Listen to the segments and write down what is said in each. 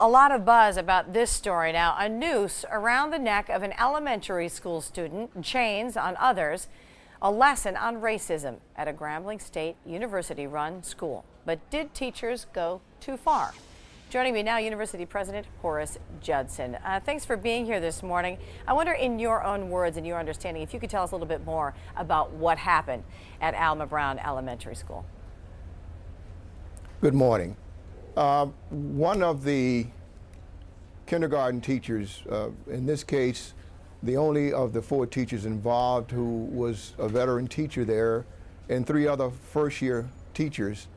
A lot of buzz about this story now. A noose around the neck of an elementary school student, chains on others. A lesson on racism at a Grambling State University-run school. But did teachers go too far? Joining me now, University President Horace Judson. Thanks for being here this morning. I wonder, in your own words and your understanding, if you could tell us a little bit more about what happened at Alma Brown Elementary School. Good morning. One of the kindergarten teachers, in this case, the only of the 4 teachers involved who was a veteran teacher there, and 3 other first-year teachers,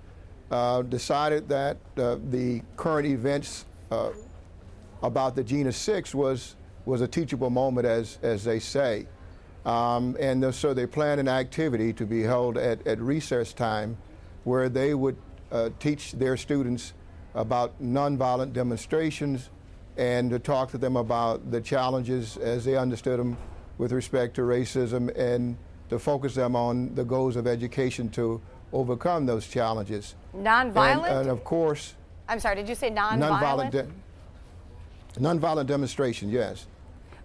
decided that the current events about the Genus 6 was a teachable moment, as they say. So they planned an activity to be held at recess time where they would teach their students about nonviolent demonstrations and to talk to them about the challenges as they understood them with respect to racism, and to focus them on the goals of education to overcome those challenges. Nonviolent? And of course... I'm sorry, did you say nonviolent? Nonviolent demonstration, yes.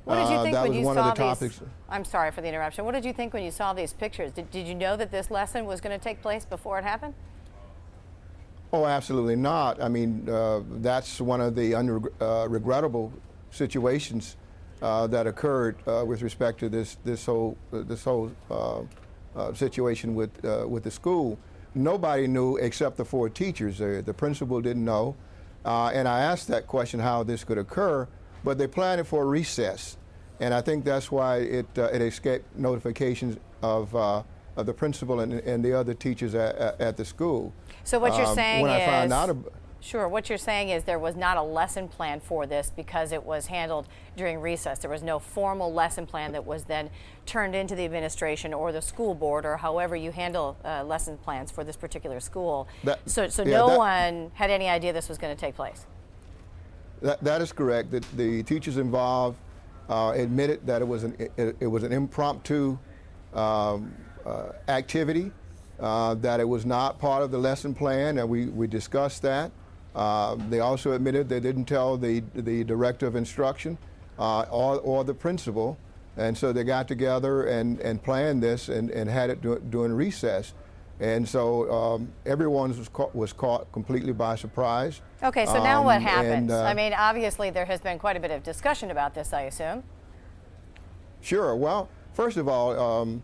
What did you think that when was you one saw of the topics. I'm sorry for the interruption. What did you think when you saw these pictures? Did you know that this lesson was going to take place before it happened? Oh, absolutely not. I mean, that's one of the regrettable situations that occurred with respect to this whole situation with the school. Nobody knew except the 4 teachers. The principal didn't know, and I asked that question, how this could occur, but they planned it for a recess, and I think that's why it escaped notifications of the principal and the other teachers at the school. So what you're saying when is, I found out sure, what you're saying is there was not a lesson plan for this because it was handled during recess. There was no formal lesson plan that was then turned into the administration or the school board, or however you handle lesson plans for this particular school. No one had any idea this was going to take place. That is correct. The teachers involved admitted that it was an impromptu activity, that it was not part of the lesson plan, and we discussed that. They also admitted they didn't tell the director of instruction or the principal, and so they got together and planned this and had it during recess. And so everyone was caught completely by surprise. Okay, so now what happens? I mean, obviously there has been quite a bit of discussion about this, I assume. Sure. Well, first of all,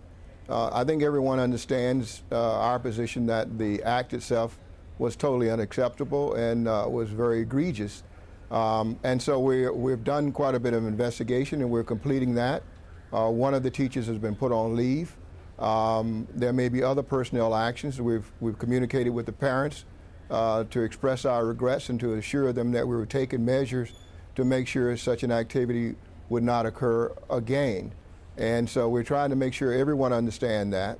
I think everyone understands our position that the act itself was totally unacceptable and was very egregious. And so we've done quite a bit of investigation, and we're completing that. One of the teachers has been put on leave. There may be other personnel actions. We've communicated with the parents to express our regrets and to assure them that we were taking measures to make sure such an activity would not occur again. And so we're trying to make sure everyone understands that.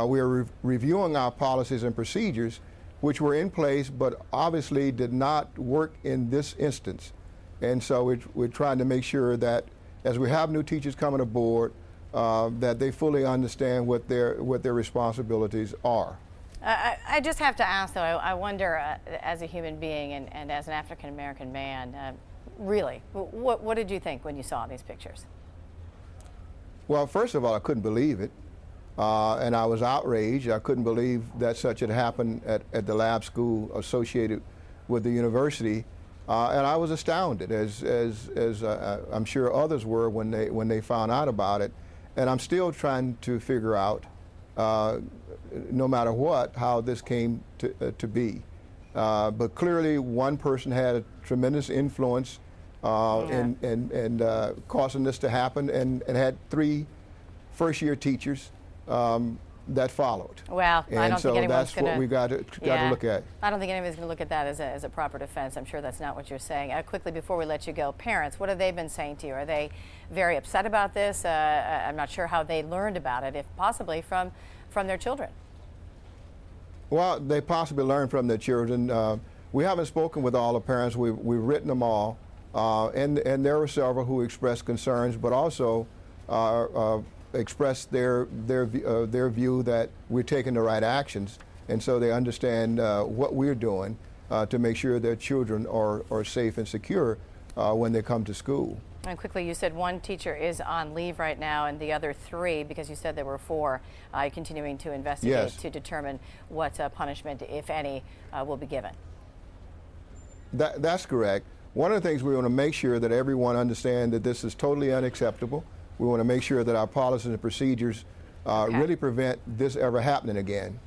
We are reviewing our policies and procedures, which were in place but obviously did not work in this instance. And so we're trying to make sure that as we have new teachers coming aboard, that they fully understand what their responsibilities are. I just have to ask, though, I wonder, as a human being and as an African-American man, really, what did you think when you saw these pictures? Well, first of all, I couldn't believe it, and I was outraged. I couldn't believe that such had happened at the lab school associated with the university, and I was astounded, as I'm sure others were when they found out about it. And I'm still trying to figure out, no matter what, how this came to be. But clearly, one person had a tremendous influence in causing this to happen, and had 3 first-year teachers that followed. Well, I don't think anyone's going to... that's what we got to look at. I don't think anyone's going to look at that as a proper defense. I'm sure that's not what you're saying. Quickly, before we let you go, parents, what have they been saying to you? Are they very upset about this? I'm not sure how they learned about it, if possibly from their children. Well, they possibly learned from their children. We haven't spoken with all the parents. We've written them all, and there were several who expressed concerns, but also expressed their view that we're taking the right actions, and so they understand what we're doing. to make sure their children are safe and secure when they come to school. And quickly, you said one teacher is on leave right now, and the other 3, because you said there were 4, continuing to investigate Yes. to determine what punishment, if any, will be given. That's correct. One of the things we want to make sure that everyone understand that this is totally unacceptable. We want to make sure that our policies and procedures really prevent this ever happening again.